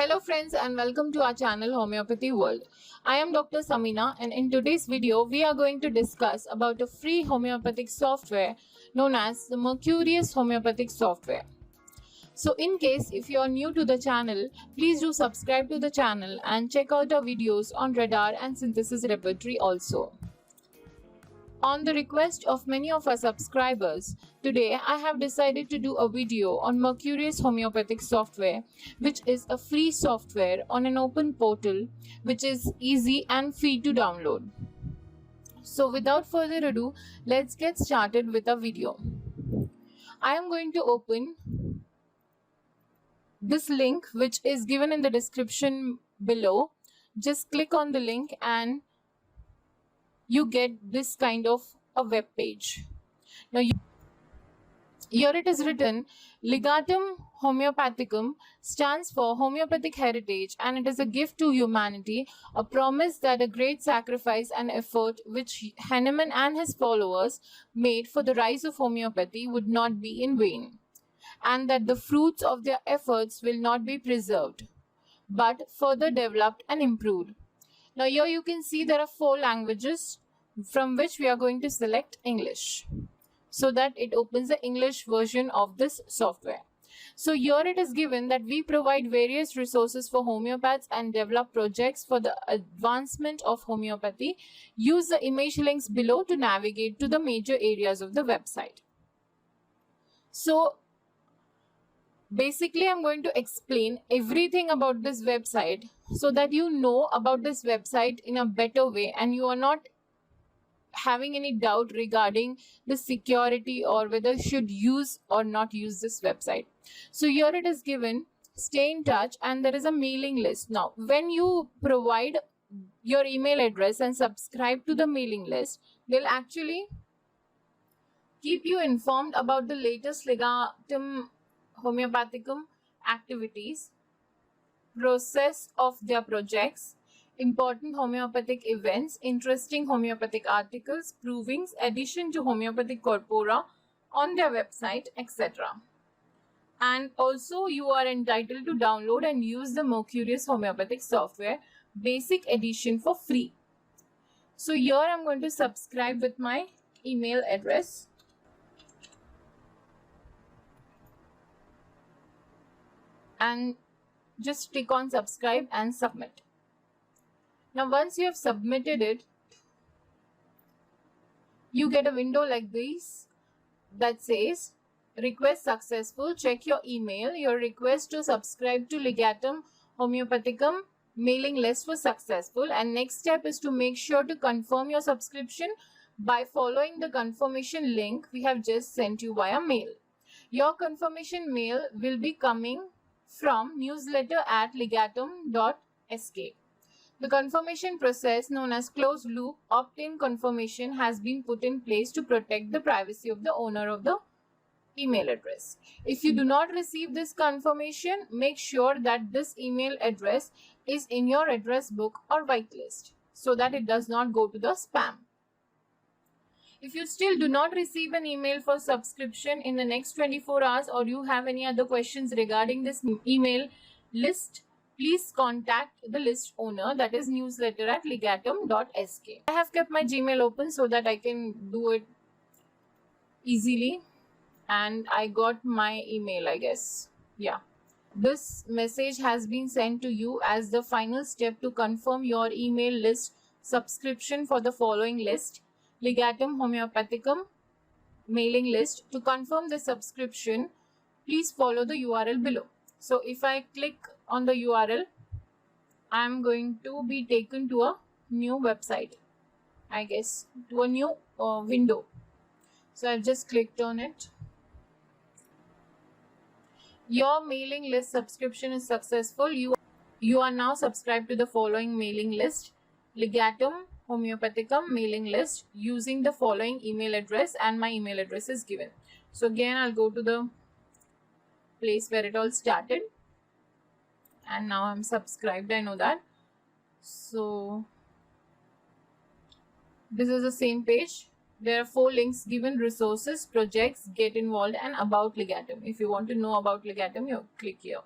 Hello friends and welcome to our channel Homeopathy World. I am Dr. Samina and in today's video we are going to discuss about a free homeopathic software known as the Mercurius homeopathic software. So in case if you are new to the channel, please do subscribe to the channel and check out our videos on radar and synthesis repertory also. On the request of many of our subscribers, today I have decided to do a video on Mercurius homeopathic software, which is a free software on an open portal which is easy and free to download. So without further ado, let's get started with the video. I am going to open this link which is given in the description below. Just click on the link and you get this kind of a web page. Now here it is written, Legatum Homeopathicum stands for homeopathic heritage and it is a gift to humanity, a promise that a great sacrifice and effort which Hahnemann and his followers made for the rise of homeopathy would not be in vain, and that the fruits of their efforts will not be preserved, but further developed and improved. Now here you can see there are 4 languages from which we are going to select English so that it opens the English version of this software. So here it is given that we provide various resources for homeopaths and develop projects for the advancement of homeopathy. Use the image links below to navigate to the major areas of the website. So basically, I'm going to explain everything about this website so that you know about this website in a better way and you are not having any doubt regarding the security or whether you should use or not use this website. So here it is given, stay in touch, and there is a mailing list. Now, when you provide your email address and subscribe to the mailing list, they'll actually keep you informed about the latest Legatum Homeopathicum activities, process of their projects, important homeopathic events, interesting homeopathic articles, provings, addition to homeopathic corpora on their website, etc. And also you are entitled to download and use the Mercurius homeopathic software basic edition for free. So here I'm going to subscribe with my email address. And just click on subscribe and submit. Now once you have submitted it, you get a window like this that says request successful, check your email. Your request to subscribe to Legatum Homeopathicum mailing list was successful, and next step is to make sure to confirm your subscription by following the confirmation link we have just sent you via mail. Your confirmation mail will be coming from newsletter@legatum.sk. The confirmation process, known as closed loop opt-in confirmation, has been put in place to protect the privacy of the owner of the email address. If you do not receive this confirmation, make sure that this email address is in your address book or whitelist so that it does not go to the spam. If you still do not receive an email for subscription in the next 24 hours or you have any other questions regarding this email list, please contact the list owner, that is newsletter@legatum.sk. I have kept my Gmail open so that I can do it easily, and I got my email, I guess. Yeah. This message has been sent to you as the final step to confirm your email list subscription for the following list: Legatum Homeopathicum mailing list. To confirm the subscription, please follow the URL below. So if I click on the URL, I am going to be taken to a new website, I guess, to a new window. So I've just clicked on it. Your mailing list subscription is successful. You are now subscribed to the following mailing list: Legatum Homeopathicum mailing list, using the following email address, and my email address is given. So again I'll go to the place where it all started, and now I'm subscribed, I know that. So this is the same page. There are 4 links given: resources, projects, get involved, and about Legatum. If you want to know about Legatum, you click here.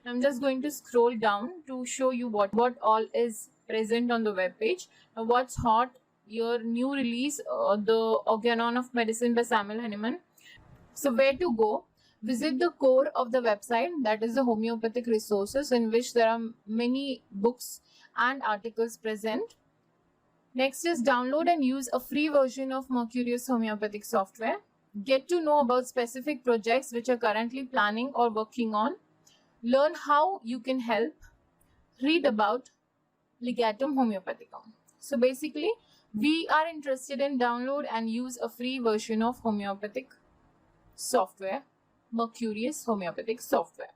I'm just going to scroll down to show you what all is present on the web page. Now, what's hot? Your new release, the Organon of Medicine by Samuel Hahnemann. So where to go? Visit the core of the website, that is the homeopathic resources, in which there are many books and articles present. Next is download and use a free version of Mercurius homeopathic software. Get to know about specific projects which are currently planning or working on. Learn how you can help. Read about Legatum Homeopathicum. So basically, we are interested in download and use a free version of homeopathic software, Mercurius homeopathic software.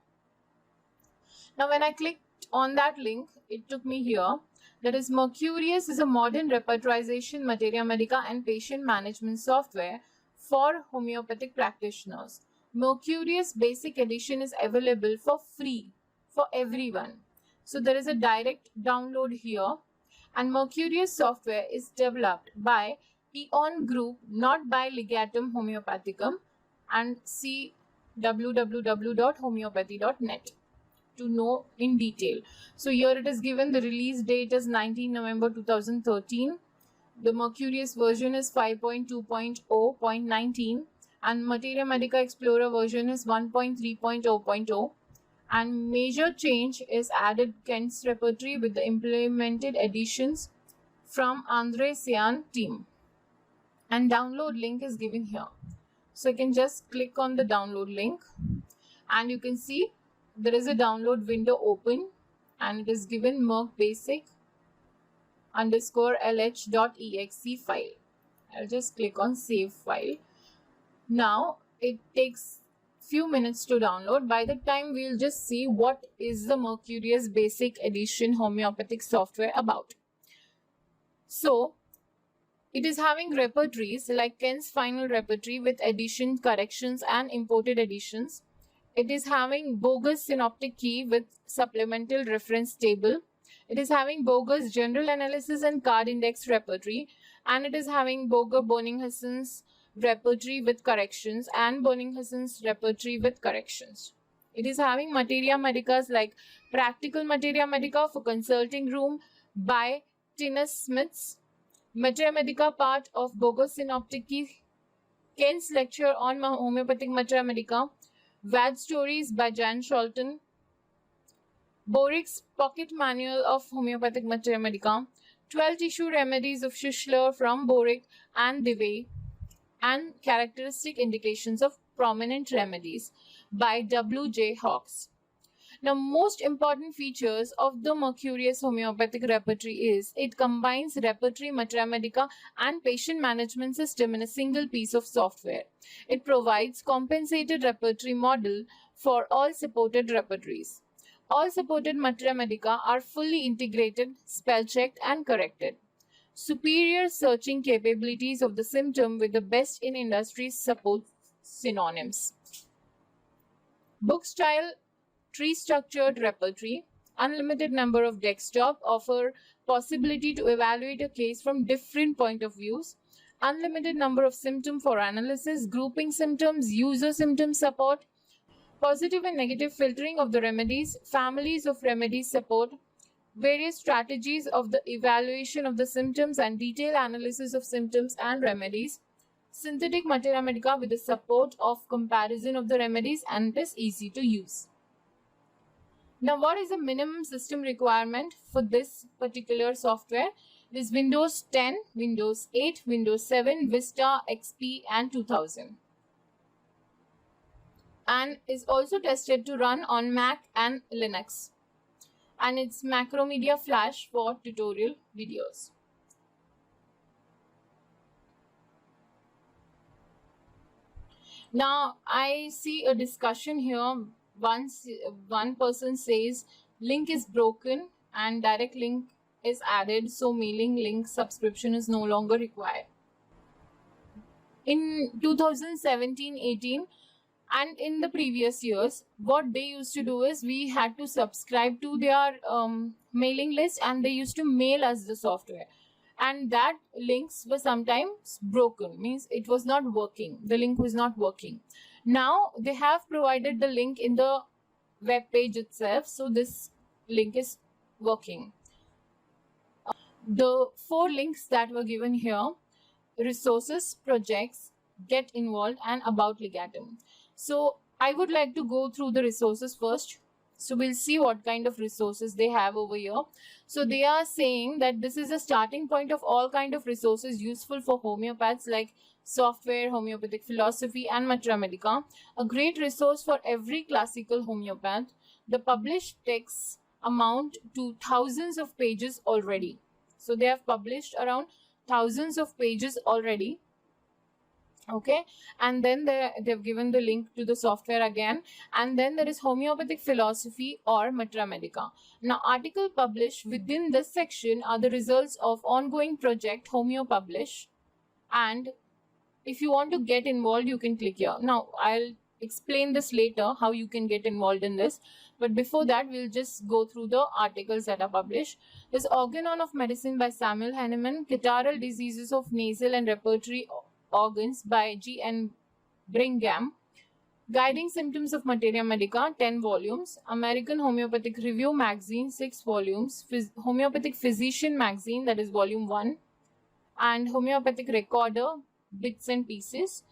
Now when I clicked on that link, it took me here. That is, Mercurius is a modern repertorization, materia medica and patient management software for homeopathic practitioners. Mercurius Basic Edition is available for free for everyone. So there is a direct download here, and Mercurius software is developed by Eon Group, not by Legatum Homeopathicum, and see www.homeopathy.net to know in detail. So here it is given, the release date is 19 November 2013. The Mercurius version is 5.2.0.19 and Materia Medica Explorer version is 1.3.0.0, and major change is added Kent's repertory with the implemented additions from Andre Sian team, and download link is given here. So you can just click on the download link and you can see there is a download window open and it is given Merc Basic _lh.exe file. I'll just click on save file. Now it takes few minutes to download. By the time we'll just see what is the Mercurius Basic Edition homeopathic software about. So it is having repertories like Kent's final repertory with addition, corrections and imported additions. It is having bogus synoptic key with supplemental reference table. It is having bogus general analysis and card index repertory, and it is having Boger Bonninghassen's repertory with corrections and Bonninghassen's repertory with corrections. It is having materia medicas like Practical Materia Medica for Consulting Room by Tinus Smiths, Materia Medica part of Bogus Synoptic Key, Kent's lecture on homeopathic Materia Medica, Vad Stories by Jan Scholten, Borik's Pocket Manual of Homeopathic Materia Medica, 12 Tissue Remedies of Schussler from Borik and Dewey, and Characteristic Indications of Prominent Remedies by W.J. Hawkes. Now, most important features of the Mercurius homeopathic repertory is it combines repertory, materia medica and patient management system in a single piece of software. It provides compensated repertory model for all supported repertories. All supported materia medica are fully integrated, spell-checked and corrected. Superior searching capabilities of the symptom with the best in industry support synonyms. Book style, tree structured repertory, unlimited number of desktop, offer possibility to evaluate a case from different point of views, unlimited number of symptom for analysis, grouping symptoms, user symptom support, positive and negative filtering of the remedies, families of remedies support, various strategies of the evaluation of the symptoms and detailed analysis of symptoms and remedies, synthetic materia medica with the support of comparison of the remedies, and it is easy to use. Now, what is the minimum system requirement for this particular software? It is Windows 10, Windows 8, Windows 7, Vista, XP and 2000. And is also tested to run on Mac and Linux. And it's Macromedia Flash for tutorial videos. Now, I see a discussion here. One person says link is broken and direct link is added, so mailing link subscription is no longer required. In 2017-18 and in the previous years, what they used to do is we had to subscribe to their mailing list and they used to mail us the software, and that links were sometimes broken, means it was not working, the link was not working. Now they have provided the link in the web page itself. So this link is working. The 4 links that were given here: resources, projects, get involved, and about Legatum. So I would like to go through the resources first. So we'll see what kind of resources they have over here. So they are saying that this is a starting point of all kind of resources useful for homeopaths, like software, homeopathic philosophy, and Matra Medica. A great resource for every classical homeopath. The published texts amount to thousands of pages already. So they have published around thousands of pages already. Okay, and then they've given the link to the software again, and then there is homeopathic philosophy or Matra Medica. Now, article published within this section are the results of ongoing project HomeoPublish, and if you want to get involved, you can click here. Now, I'll explain this later, how you can get involved in this, but before that, we'll just go through the articles that are published. There's Organon of Medicine by Samuel Hahnemann, Catarrhal Diseases of Nasal and Respiratory Organs by G.N. Brigham, Guiding Symptoms of Materia Medica, 10 volumes, American Homeopathic Review Magazine, 6 volumes, Homeopathic Physician Magazine, that is volume 1, and Homeopathic Recorder, bits and pieces,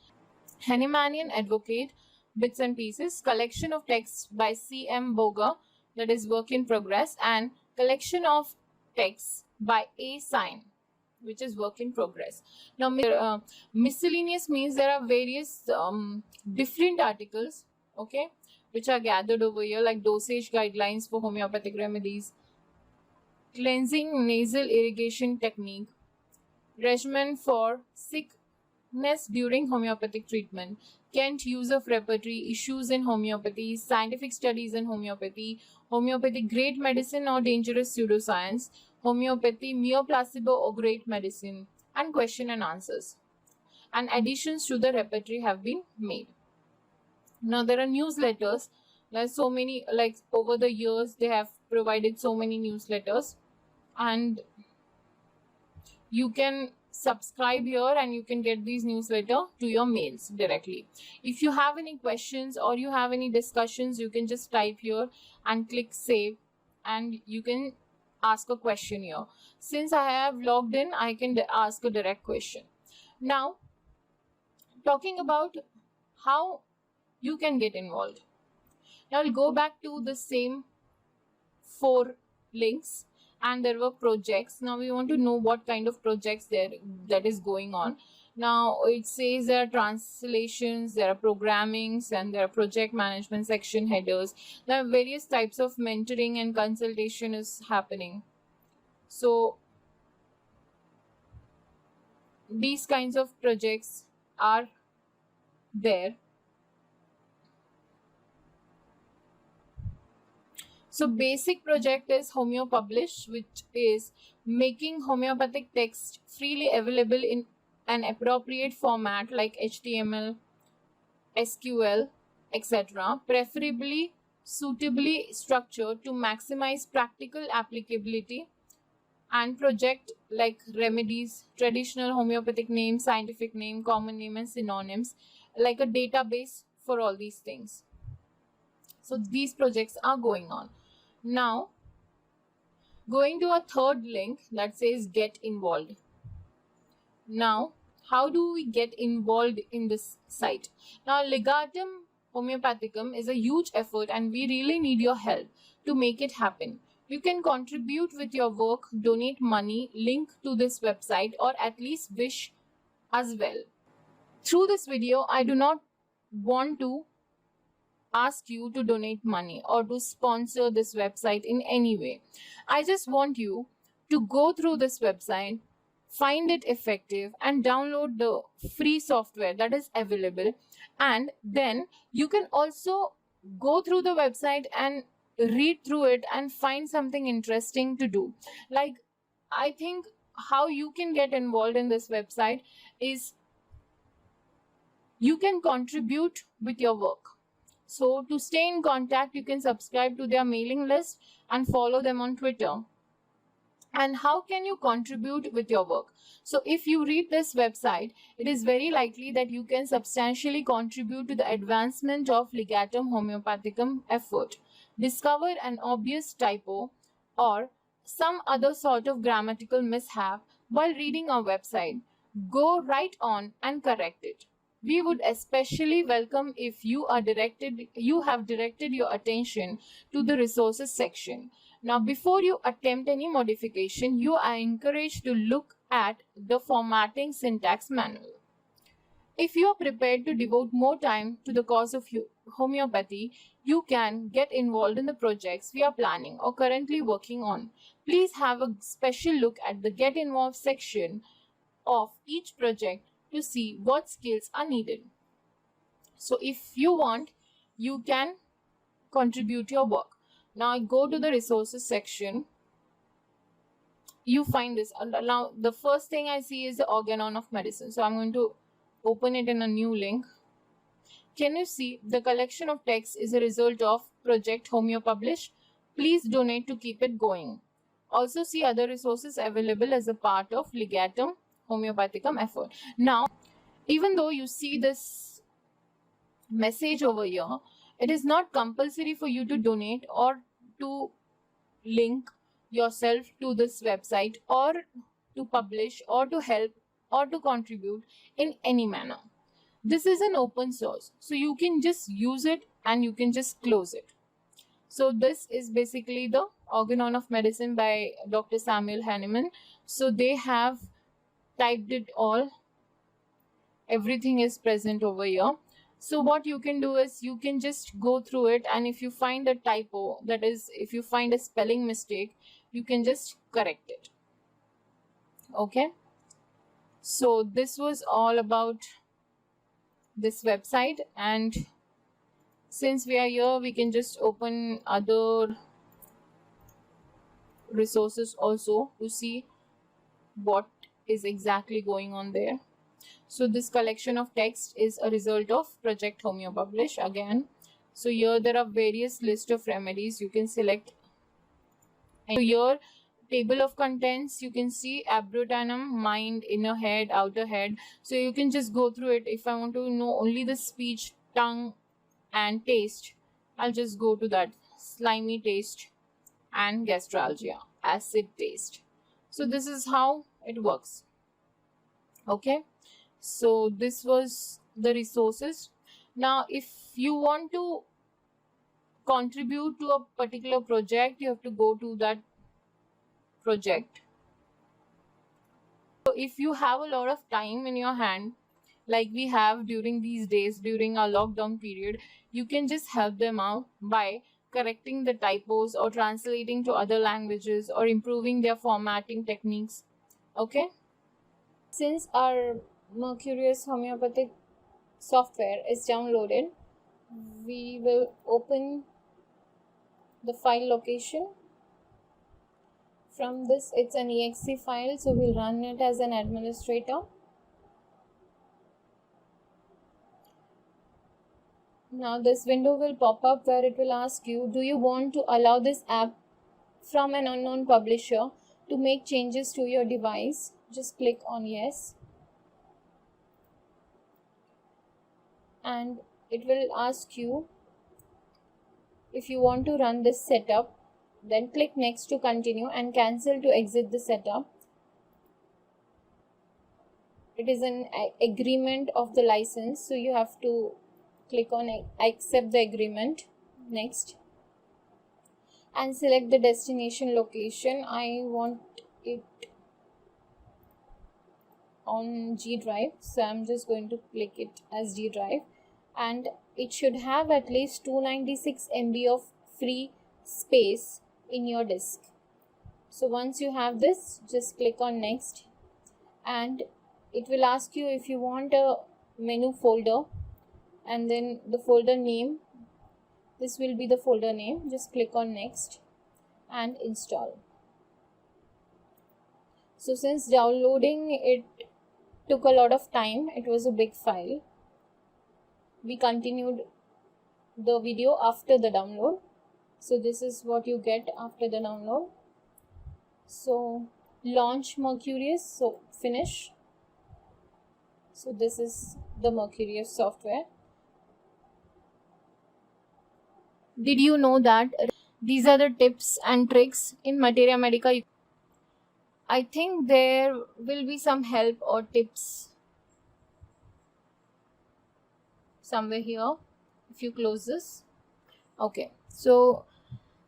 Hahnemannian Advocate, bits and pieces, collection of texts by C.M. Boga, that is work in progress, and collection of texts by A. Sign, which is work in progress. Now, miscellaneous means there are various different articles, okay, which are gathered over here, like dosage guidelines for homeopathic remedies, cleansing nasal irrigation technique, regimen for sickness during homeopathic treatment, Kent use of repertory, issues in homeopathy, scientific studies in homeopathy, homeopathy great medicine or dangerous pseudoscience, homeopathy mere placebo or great medicine, and question and answers. And additions to the repertory have been made. Now there are newsletters. There's so many, like over the years they have provided so many newsletters, and you can subscribe here and you can get these newsletters to your mails directly. If you have any questions or you have any discussions, you can just type here and click save, and you can ask a question here. Since I have logged in, I can ask a direct question. Now, talking about how you can get involved. Now I'll go back to the same 4 links, and there were projects. Now we want to know what kind of projects that is going on. Now it says there are translations, there are programmings, and there are project management section headers. There are various types of mentoring and consultation is happening. So these kinds of projects are there. So basic project is HomeoPublish, which is making homeopathic text freely available in an appropriate format like HTML, SQL, etc., preferably suitably structured to maximize practical applicability, and project like remedies, traditional homeopathic name, scientific name, common name, and synonyms, like a database for all these things. So these projects are going on. Now, going to a third link that says get involved. Now, how do we get involved in this site? Now, Legatum Homeopathicum is a huge effort and we really need your help to make it happen. You can contribute with your work, donate money, link to this website, or at least wish as well. Through this video, I do not want to ask you to donate money or to sponsor this website in any way. I just want you to go through this website, find it effective, and download the free software that is available. And then you can also go through the website and read through it and find something interesting to do. Like, I think how you can get involved in this website is you can contribute with your work. So to stay in contact, you can subscribe to their mailing list and follow them on Twitter. And how can you contribute with your work? So if you read this website, it is very likely that you can substantially contribute to the advancement of Legatum Homeopathicum effort. discover an obvious typo or some other sort of grammatical mishap while reading our website, go right on and correct it. We would especially welcome if you have directed your attention to the resources section. Now, before you attempt any modification, you are encouraged to look at the formatting syntax manual. If you are prepared to devote more time to the cause of homeopathy, you can get involved in the projects we are planning or currently working on. Please have a special look at the Get Involved section of each project to see what skills are needed. So if you want, you can contribute your work. Now I go to the resources section. You find this. Now the first thing I see is the organon of medicine. So I'm going to open it in a new link. Can you see the collection of text is a result of Project Homeopublish? Please donate to keep it going. Also see other resources available as a part of Legatum Homeopathicum effort. Now, even though you see this message over here, it is not compulsory for you to donate or to link yourself to this website or to publish or to help or to contribute in any manner. This is an open source, so you can just use it and you can just close it. So this is basically the Organon of Medicine by Dr. Samuel Hahnemann. So they have typed it all. Everything is present over here. So what you can do is you can just go through it, and if you find a typo, that is, if you find a spelling mistake, you can just correct it. Okay. So this was all about this website, and since we are here, we can just open other resources also to see what is exactly going on there. So this collection of text is a result of Project Homeopublish again. So here there are various list of remedies you can select. And here table of contents, you can see abrotanum, mind, inner head, outer head. So you can just go through it. If I want to know only the speech, tongue and taste, I'll just go to that. Slimy taste and gastralgia, acid taste. So this is how it works. Okay, so this was the resources. Now if you want to contribute to a particular project, you have to go to that project. So if you have a lot of time in your hand, like we have during these days, during our lockdown period, you can just help them out by correcting the typos or translating to other languages or improving their formatting techniques. Okay, since our Mercurius homeopathic software is downloaded, we will open the file location. From this, it's an exe file, so we'll run it as an administrator. Now this window will pop up where it will ask you, do you want to allow this app from an unknown publisher to make changes to your device? Just click on yes. And it will ask you if you want to run this setup. Then click next to continue and cancel to exit the setup. It is an agreement of the license, so you have to click on accept the agreement. Next, and select the destination location. I want it on G drive, so I'm just going to click it as G drive, and it should have at least 296 MB of free space in your disk. So once you have this, just click on next, and it will ask you if you want a menu folder and then the folder name. This will be the folder name. Just click on next and install. So since downloading it took a lot of time, it was a big file, we continued the video after the download. So this is what you get after the download. So launch Mercurius, so finish. So this is the Mercurius software. Did you know that these are the tips and tricks in Materia Medica? I think there will be some help or tips somewhere here if you close this. Okay, so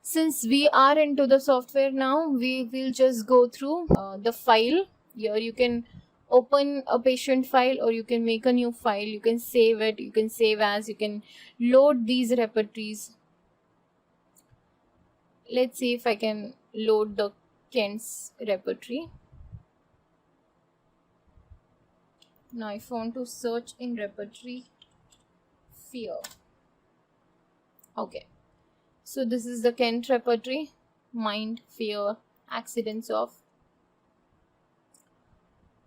since we are into the software now, we will just go through the file. Here you can open a patient file, or you can make a new file. You can save it, you can save as, you can load these repertories. Let's see if I can load the Kent's repertory. Now if I want to search in repertory fear. Okay, so this is the Kent repertory, mind, fear, accidents of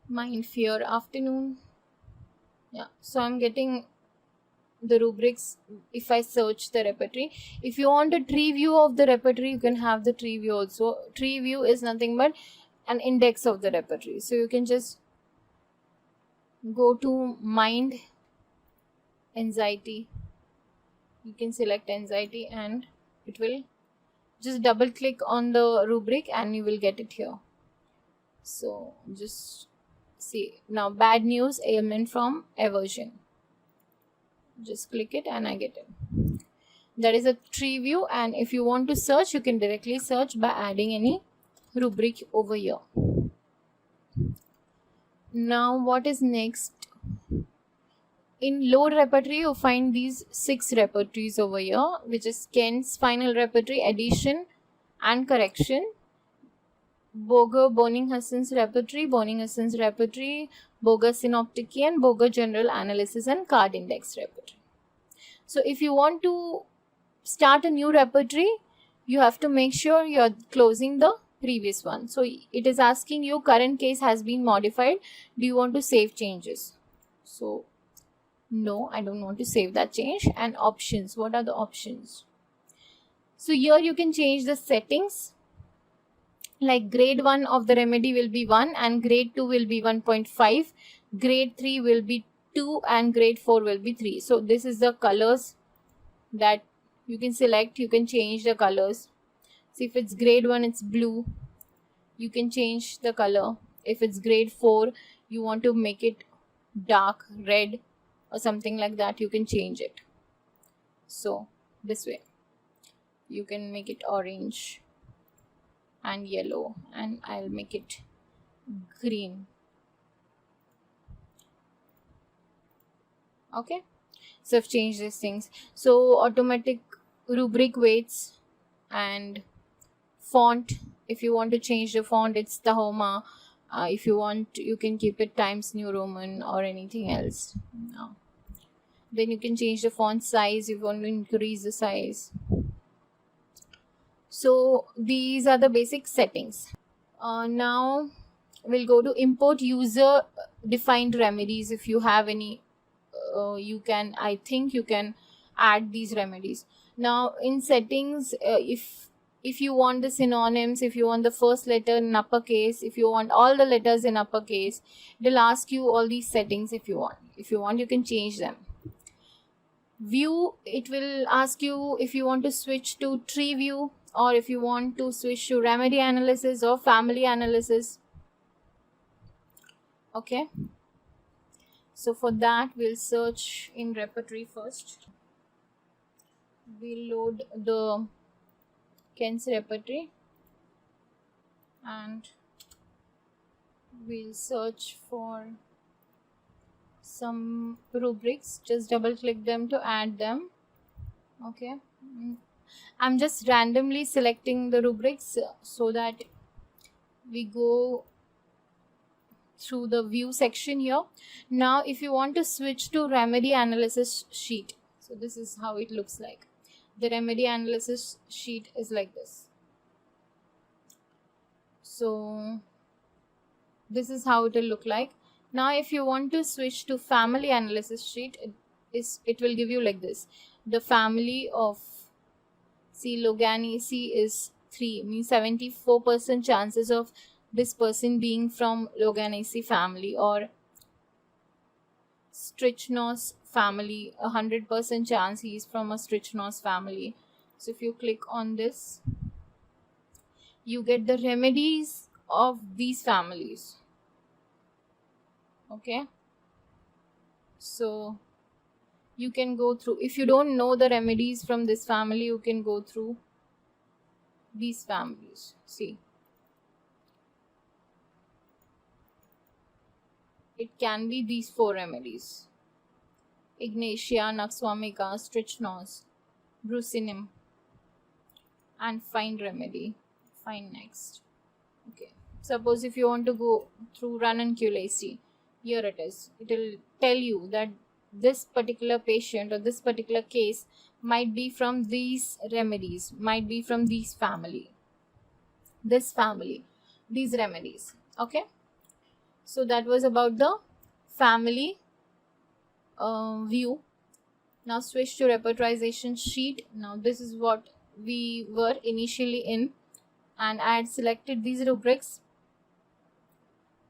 mind, fear, afternoon. Yeah, so I'm getting the rubrics if I search the repertory. If you want a tree view of the repertory, you can have the tree view also. Tree view is nothing but an index of the repertory. So you can just go to mind, anxiety. You can select anxiety and it will just double click on the rubric and you will get it here. So just see now, bad news, ailment from aversion. Just click it and I get it. That is a tree view, and if you want to search, you can directly search by adding any rubric over here. Now what is next? In load repertory, you find these 6 repertories over here, which is Kent's final repertory, addition and correction, Boger Bonninghausen's repertory, Boger synoptic and Boger general analysis and card index repertory. So if you want to start a new repertory, you have to make sure you're closing the previous one. So it is asking you, current case has been modified, do you want to save changes? So no, I don't want to save that change. And options, what are the options? So here you can change the settings, like grade 1 of the remedy will be 1 and grade 2 will be 1.5, grade 3 will be 2 and grade 4 will be 3. So this is the colors that you can select. You can change the colors. So if it's grade 1, it's blue, you can change the color. If it's grade 4, you want to make it dark red or something like that, you can change it. So this way you can make it orange and yellow, and I'll make it green. Okay, so I've changed these things. So automatic rubric weights and font, if you want to change the font, it's Tahoma. If you want, you can keep it Times New Roman or anything else. Then you can change the font size if you want to increase the size. So these are the basic settings. Now we'll go to import user defined remedies. If you have any, you can, I think you can add these remedies. Now in settings, if you want the synonyms, if you want the first letter in uppercase, if you want all the letters in uppercase, it'll ask you all these settings. If you want, you can change them. View, it will ask you if you want to switch to tree view, or if you want to switch to remedy analysis or family analysis. Okay, so for that we'll search in repertory first. We'll load the Kent's repertory and we'll search for some rubrics. Just double click them to add them. Okay, I'm just randomly selecting the rubrics so that we go through the view section here. Now if you want to switch to remedy analysis sheet, so this is how it looks like. The remedy analysis sheet is like this. So this is how it will look like. Now if you want to switch to family analysis sheet, it will give you like this. The family of Loganese is 3, means 74% chances of this person being from Loganese family, or Strychnos family, 100% chance he is from a Strychnos family. So if you click on this, you get the remedies of these families. Okay, so you can go through. If you don't know the remedies from this family, you can go through these families. See, it can be these 4 remedies: Ignatia, Nux vomica, Strychnos, Brucinum, and find remedy. Find next. Okay, suppose if you want to go through Ranunculaceae, here it is. It will tell you that this particular patient or this particular case might be from these remedies, might be from these family, this family, these remedies. Okay, so that was about the family view. Now switch to repertorization sheet. Now this is what we were initially in, and I had selected these rubrics.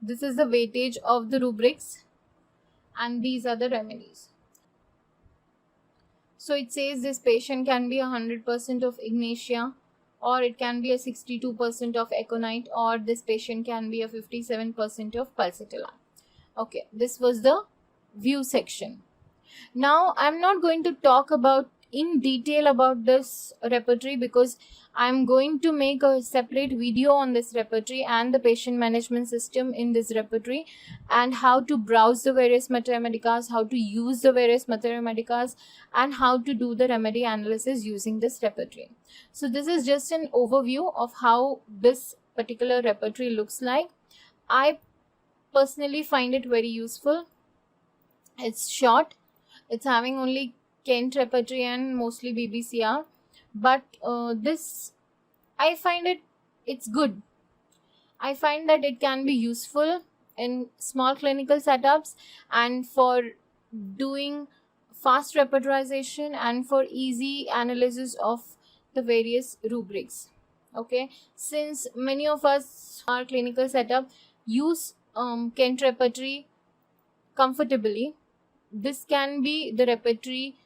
This is the weightage of the rubrics, and these are the remedies. So it says this patient can be 100% of Ignatia, or it can be a 62% of Aconite, or this patient can be a 57% of Pulsatilla. Okay, this was the view section. Now I'm not going to talk about in detail about this repertory, because I'm going to make a separate video on this repertory and the patient management system in this repertory, and how to browse the various Materia Medicas, how to use the various Materia Medicas, and how to do the remedy analysis using this repertory. So this is just an overview of how this particular repertory looks like. I personally find it very useful. It's short, it's having only Kent repertory and mostly BBCR, but this, I find it's good. I find that it can be useful in small clinical setups and for doing fast repertorization and for easy analysis of the various rubrics. Okay, since many of us, our clinical setup, use Kent repertory comfortably, this can be the repertory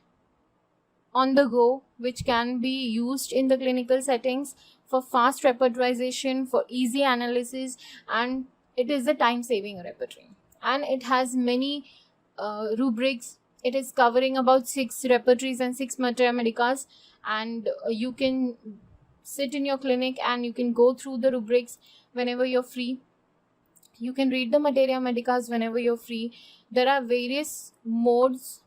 on the go, which can be used in the clinical settings for fast repertorization, for easy analysis, and it is a time saving repertory, and it has many rubrics. It is covering about 6 repertories and 6 Materia Medicas, and you can sit in your clinic and you can go through the rubrics whenever you're free. You can read the Materia Medicas whenever you're free. There are various modes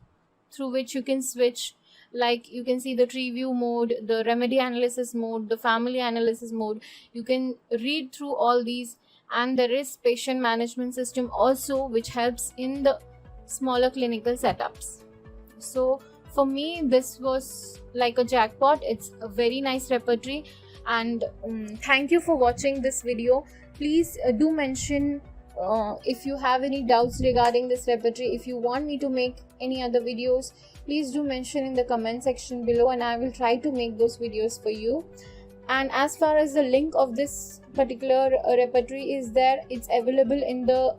through which you can switch, like you can see the tree view mode, the remedy analysis mode, the family analysis mode. You can read through all these, and there is patient management system also, which helps in the smaller clinical setups. So for me, this was like a jackpot. It's a very nice repertory, and thank you for watching this video. Please do mention if you have any doubts regarding this repertory. If you want me to make any other videos, please do mention in the comment section below, and I will try to make those videos for you. And as far as the link of this particular repertory is there, it's available in the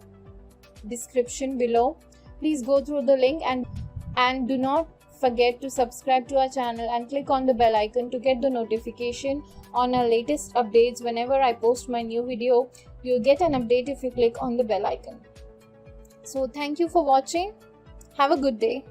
description below. Please go through the link, and do not forget to subscribe to our channel and click on the bell icon to get the notification on our latest updates. Whenever I post my new video, you'll get an update if you click on the bell icon. So thank you for watching. Have a good day.